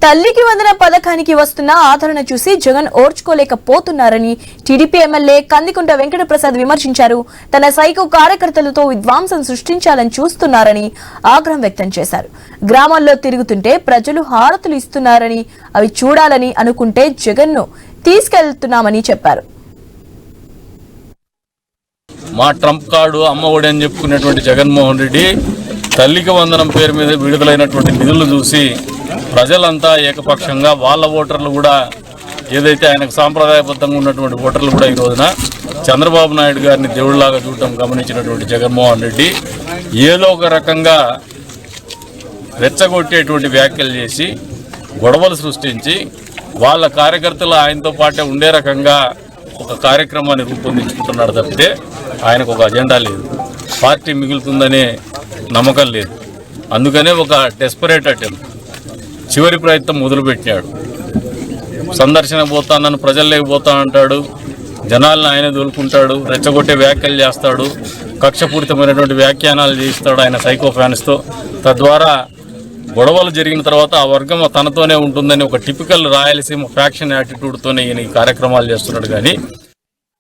తల్లికి వందన పథకానికి వస్తున్న ఆదరణ చూసి జగన్ ఓర్చుకోలేకపోతున్నారని టీడీపీ ఎమ్మెల్యే కందికుంట వెంకటప్రసాద్ విమర్శించారు. తన సైకో కార్యకర్తలతో విధ్వంసం సృష్టించాలని చూస్తున్నారని ఆగ్రహం వ్యక్తం చేశారు. గ్రామాల్లో తిరుగుతుంటే ప్రజలు హారతులు ఇస్తున్నారని అవి చూడాలని అనుకుంటే జగన్ను తీసుకెళ్తున్నామని చెప్పారు. మా ట్రంప్ కార్డు అమ్మఒడి అని చెప్పుకునేటువంటి జగన్మోహన్ రెడ్డి తల్లికి వందనం పేరు మీద విడుదలైనటువంటి నిధులు చూసి ప్రజలంతా ఏకపక్షంగా వాళ్ళ ఓటర్లు కూడా ఏదైతే ఆయనకు సాంప్రదాయబద్ధంగా ఉన్నటువంటి ఓటర్లు కూడా ఈ రోజున చంద్రబాబు నాయుడు గారిని దేవుళ్లాగా చూడటం గమనించినటువంటి జగన్మోహన్ రెడ్డి ఏదో ఒక రకంగా రెచ్చగొట్టేటువంటి వ్యాఖ్యలు చేసి గొడవలు సృష్టించి వాళ్ళ కార్యకర్తలు ఆయనతో పాటే ఉండే రకంగా ఒక కార్యక్రమాన్ని రూపొందించుకుంటున్నాడు తప్పితే ఆయనకు ఒక అజెండా లేదు, పార్టీ మిగులుతుందనే నమ్మకం లేదు. అందుకనే ఒక డెస్పరేట్ అటెంప్ట్ చివరి ప్రయత్నం మొదలుపెట్టాడు. సందర్శన పోతానని ప్రజల్లోకి పోతానంటాడు, జనాలను ఆయన దొరుకుంటాడు, రెచ్చగొట్టే వ్యాఖ్యలు చేస్తాడు, కక్షపూరితమైనటువంటి వ్యాఖ్యానాలు చేయిస్తాడు ఆయన సైకో ఫ్యాన్స్తో. తద్వారా గొడవలు జరిగిన తర్వాత ఆ వర్గం తనతోనే ఉంటుందని ఒక టిపికల్ రాయలసీమ ఫ్యాక్షన్ యాటిట్యూడ్తోనే ఈయన ఈ కార్యక్రమాలు చేస్తున్నాడు. కానీ